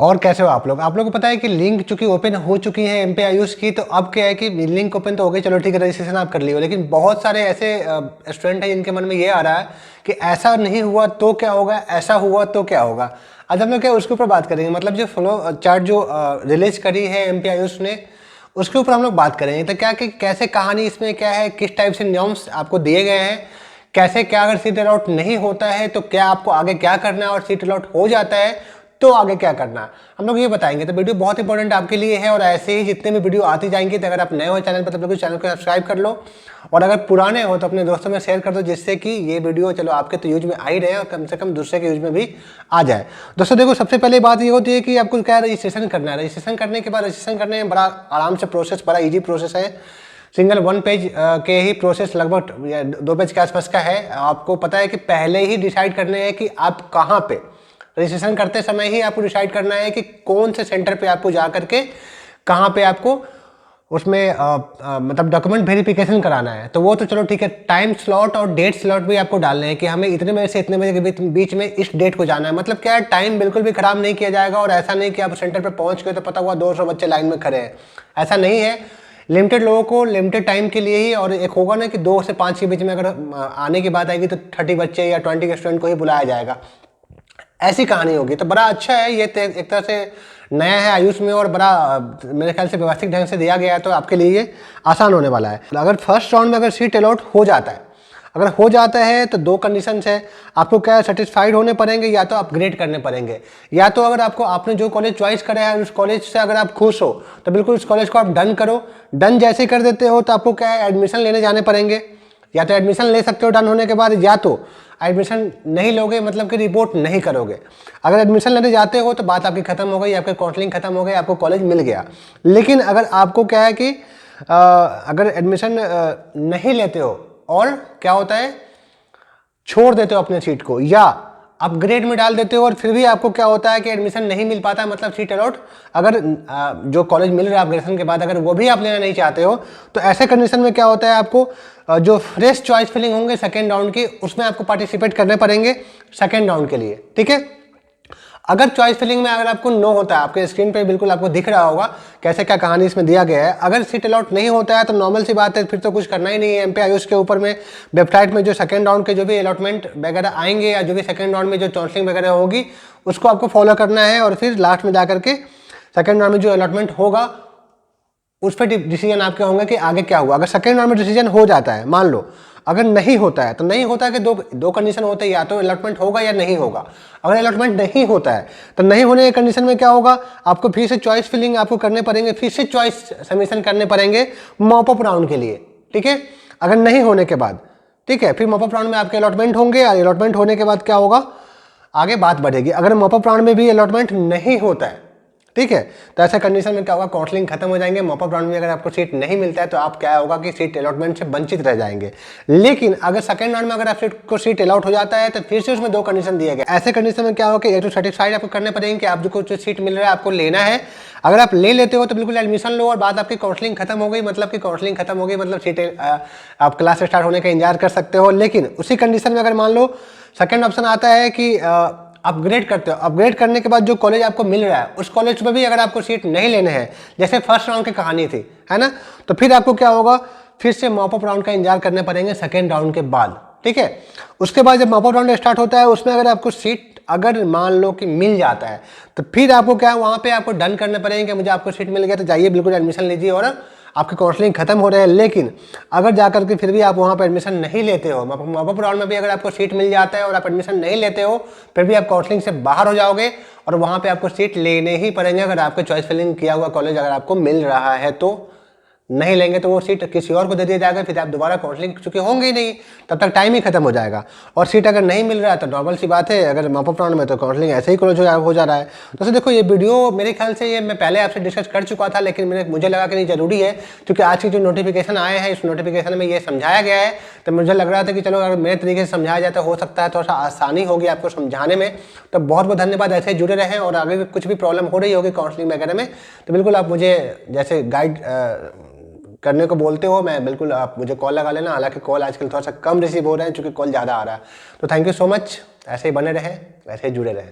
और कैसे हो आप लोग को पता है कि लिंक चूंकि ओपन हो चुकी है एमपी आयुष की, तो अब क्या है कि लिंक ओपन तो हो गई, चलो ठीक है रजिस्ट्रेशन आप कर लियो, लेकिन बहुत सारे ऐसे स्टूडेंट हैं जिनके मन में ये आ रहा है कि ऐसा नहीं हुआ तो क्या होगा, ऐसा हुआ तो क्या होगा। आज हम लोग क्या उसके ऊपर बात करेंगे, मतलब जो फ्लो चार्ट जो रिलीज करी है एमपी आयुष ने, उसके ऊपर हम लोग बात करेंगे। तो क्या कि कैसे कहानी इसमें क्या है, किस टाइप से नियम्स आपको दिए गए हैं, कैसे क्या अगर सीट अलॉट नहीं होता है तो क्या आपको आगे क्या करना है, और सीट अलॉट हो जाता है तो आगे क्या करना है, हम लोग ये बताएंगे। तो वीडियो बहुत इंपॉर्टेंट आपके लिए है, और ऐसे ही जितने भी वीडियो आती जाएंगी, तो अगर आप नए हो चैनल पर तो बिल्कुल चैनल को सब्सक्राइब कर लो, और अगर पुराने हो तो अपने दोस्तों में शेयर कर दो, जिससे कि ये वीडियो चलो आपके तो यूज में आ ही रहे और कम से कम दूसरे के यूज में भी आ जाए। दोस्तों देखो, सबसे पहले बात ये होती है कि आपको क्या रजिस्ट्रेशन करना है। रजिस्ट्रेशन करने के बाद रजिस्ट्रेशन करने में बड़ा आराम से प्रोसेस, बड़ा ईजी प्रोसेस है। सिंगल 1 पेज के ही प्रोसेस, लगभग 2 पेज के आसपास का है। आपको पता है कि पहले ही डिसाइड करने हैं कि आप कहाँ पे रजिस्ट्रेशन करते समय ही आपको डिसाइड करना है कि कौन से सेंटर पे आपको जा करके कहाँ पे आपको उसमें मतलब डॉक्यूमेंट वेरिफिकेशन कराना है। तो वो तो चलो ठीक है, टाइम स्लॉट और डेट स्लॉट भी आपको डालने हैं कि हमें इतने बजे से इतने बजे के बीच में इस डेट को जाना है। मतलब क्या है, टाइम बिल्कुल भी खराब नहीं किया जाएगा, और ऐसा नहीं कि आप सेंटर पर पहुंच गए तो पता हुआ 200 बच्चे लाइन में खड़े हैं, ऐसा नहीं है। लिमिटेड लोगों को लिमिटेड टाइम के लिए ही, और एक होगा ना कि 2 से 5 के बीच में अगर आने की बात आएगी तो 30 बच्चे या 20 स्टूडेंट को ही बुलाया जाएगा, ऐसी कहानी होगी। तो बड़ा अच्छा है ये, एक तरह से नया है आयुष में, और बड़ा मेरे ख्याल से व्यवस्थित ढंग से दिया गया है, तो आपके लिए ये आसान होने वाला है। अगर फर्स्ट राउंड में अगर सीट अलॉट हो जाता है, अगर हो जाता है तो 2 कंडीशंस है, आपको क्या सेटिस्फाइड होने पड़ेंगे, या तो अपग्रेड करने पड़ेंगे, या तो अगर आपको आपने जो कॉलेज चॉइस करा है उस कॉलेज से अगर आप खुश हो तो बिल्कुल उस कॉलेज को आप डन करो। डन जैसे कर देते हो तो आपको क्या है, एडमिशन लेने जाने पड़ेंगे। या तो एडमिशन ले सकते हो डन होने के बाद, या तो एडमिशन नहीं लोगे, मतलब कि रिपोर्ट नहीं करोगे। अगर एडमिशन लेने जाते हो तो बात आपकी खत्म हो गई, आपकी काउंसलिंग खत्म हो गई, आपको कॉलेज मिल गया। लेकिन अगर आपको क्या है कि अगर एडमिशन नहीं लेते हो और क्या होता है, छोड़ देते हो अपने सीट को, या अपग्रेड में डाल देते हो, और फिर भी आपको क्या होता है कि एडमिशन नहीं मिल पाता, मतलब सीट अलॉट अगर जो कॉलेज मिल रहा है अपग्रेडेशन के बाद, अगर वो भी आप लेना नहीं चाहते हो, तो ऐसे कंडीशन में क्या होता है, आपको जो फ्रेश चॉइस फिलिंग होंगे सेकेंड राउंड की, उसमें आपको पार्टिसिपेट करने पड़ेंगे सेकेंड राउंड के लिए, ठीक है। अगर चॉइस फिलिंग में अगर आपको नो होता है, आपके स्क्रीन पे बिल्कुल आपको दिख रहा होगा कैसे क्या कहानी इसमें दिया गया है। अगर सीट अलॉट नहीं होता है तो नॉर्मल सी बात है, फिर तो कुछ करना ही नहीं है। एमपी आयुष के ऊपर में वेबसाइट में जो सेकंड राउंड के जो भी अलॉटमेंट वगैरह आएंगे, या जो भी सेकंड राउंड में जो काउंसलिंग वगैरह होगी, उसको आपको फॉलो करना है, और फिर लास्ट में जाकर के सेकंड राउंड में जो अलॉटमेंट होगा उस पर डिसीजन आपके होंगे कि आगे क्या हुआ। अगर सेकंड राउंड में डिसीजन हो जाता है, मान लो अगर नहीं होता है तो नहीं होता है कि दो कंडीशन होते हैं, या तो अलॉटमेंट होगा या नहीं होगा। अगर अलॉटमेंट नहीं होता है तो नहीं होने की कंडीशन में क्या होगा, आपको फिर से चॉइस फिलिंग आपको करने पड़ेंगे, फिर से चॉइस सबमिशन करने पड़ेंगे मॉप अप राउंड के लिए, ठीक है। अगर नहीं होने के बाद, ठीक है, फिर मॉप अप राउंड में आपके अलॉटमेंट होंगे, और अलॉटमेंट होने के बाद क्या होगा, आगे बात बढ़ेगी। अगर मॉप अप राउंड में भी अलॉटमेंट नहीं होता है, ठीक है, तो ऐसे कंडीशन में क्या होगा, काउंसलिंग खत्म हो जाएंगे। मॉप अप राउंड में अगर आपको सीट नहीं मिलता है तो आप क्या होगा कि सीट अलॉटमेंट से वंचित रह जाएंगे। लेकिन अगर सेकंड राउंड में अगर आपको सीट अलॉट हो जाता है तो फिर से उसमें 2 कंडीशन दिए गए। ऐसे कंडीशन में क्या होगा कि एक तो सेटिस्फाइड आपको करने पड़ेंगे कि आपको जो सीट मिल रहा है आपको लेना है। अगर आप ले लेते हो तो बिल्कुल एडमिशन लो, और बात आपकी काउंसलिंग खत्म हो गई, मतलब कि काउंसलिंग खत्म हो गई, मतलब सीट आप क्लास स्टार्ट होने का इंतजार कर सकते हो। लेकिन उसी कंडीशन में अगर मान लो सेकेंड ऑप्शन आता है कि अपग्रेड करते हो, अपग्रेड करने के बाद जो कॉलेज आपको मिल रहा है उस कॉलेज में भी अगर आपको सीट नहीं लेने हैं, जैसे फर्स्ट राउंड की कहानी थी, है ना, तो फिर आपको क्या होगा, फिर से मॉप अप राउंड का इंतजार करने पड़ेंगे सेकेंड राउंड के बाद, ठीक है। उसके बाद जब मॉप अप राउंड स्टार्ट होता है, उसमें अगर आपको सीट अगर मान लो कि मिल जाता है तो फिर आपको क्या है, वहाँ पे आपको डन करने पड़ेंगे कि मुझे आपको सीट मिल गया, तो जाइए बिल्कुल एडमिशन लीजिए, और आपकी काउंसलिंग खत्म हो रहा है। लेकिन अगर जाकर के फिर भी आप वहाँ पर एडमिशन नहीं लेते हो, मॉप अप राउंड में भी अगर आपको सीट मिल जाता है और आप एडमिशन नहीं लेते हो, फिर भी आप काउंसलिंग से बाहर हो जाओगे, और वहाँ पे आपको सीट लेने ही पड़ेंगे। अगर आपको चॉइस फिलिंग किया हुआ कॉलेज अगर आपको मिल रहा है तो, नहीं लेंगे तो वो सीट किसी और को दे दिया जाएगा, फिर आप दोबारा काउंसलिंग चूंकि होंगे ही नहीं, तब तक टाइम ही खत्म हो जाएगा। और सीट अगर नहीं मिल रहा है तो नॉर्मल सी बात है, अगर मॉप अप राउंड में तो काउंसलिंग ऐसे ही क्लोज हो जा रहा है। तो देखो ये वीडियो मेरे ख्याल से ये मैं पहले आपसे डिस्कस कर चुका था, लेकिन मुझे लगा कि नहीं जरूरी है, क्योंकि आज की जो नोटिफिकेशन आए हैं इस नोटिफिकेशन में ये समझाया गया है, तो मुझे लग रहा था कि चलो अगर मेरे तरीके से समझाया जाए तो हो सकता है थोड़ा सा आसानी होगी आपको समझाने में। तो बहुत बहुत धन्यवाद, ऐसे जुड़े रहें, और आगे भी कुछ भी प्रॉब्लम हो रही होगी काउंसलिंग वगैरह में तो बिल्कुल आप मुझे जैसे गाइड करने को बोलते हो, मैं बिल्कुल आप मुझे कॉल लगा लेना। हालांकि कॉल आजकल थोड़ा सा कम रिसीव हो रहे हैं क्योंकि कॉल ज़्यादा आ रहा है। तो थैंक यू सो मच, ऐसे ही बने रहें, ऐसे ही जुड़े रहें।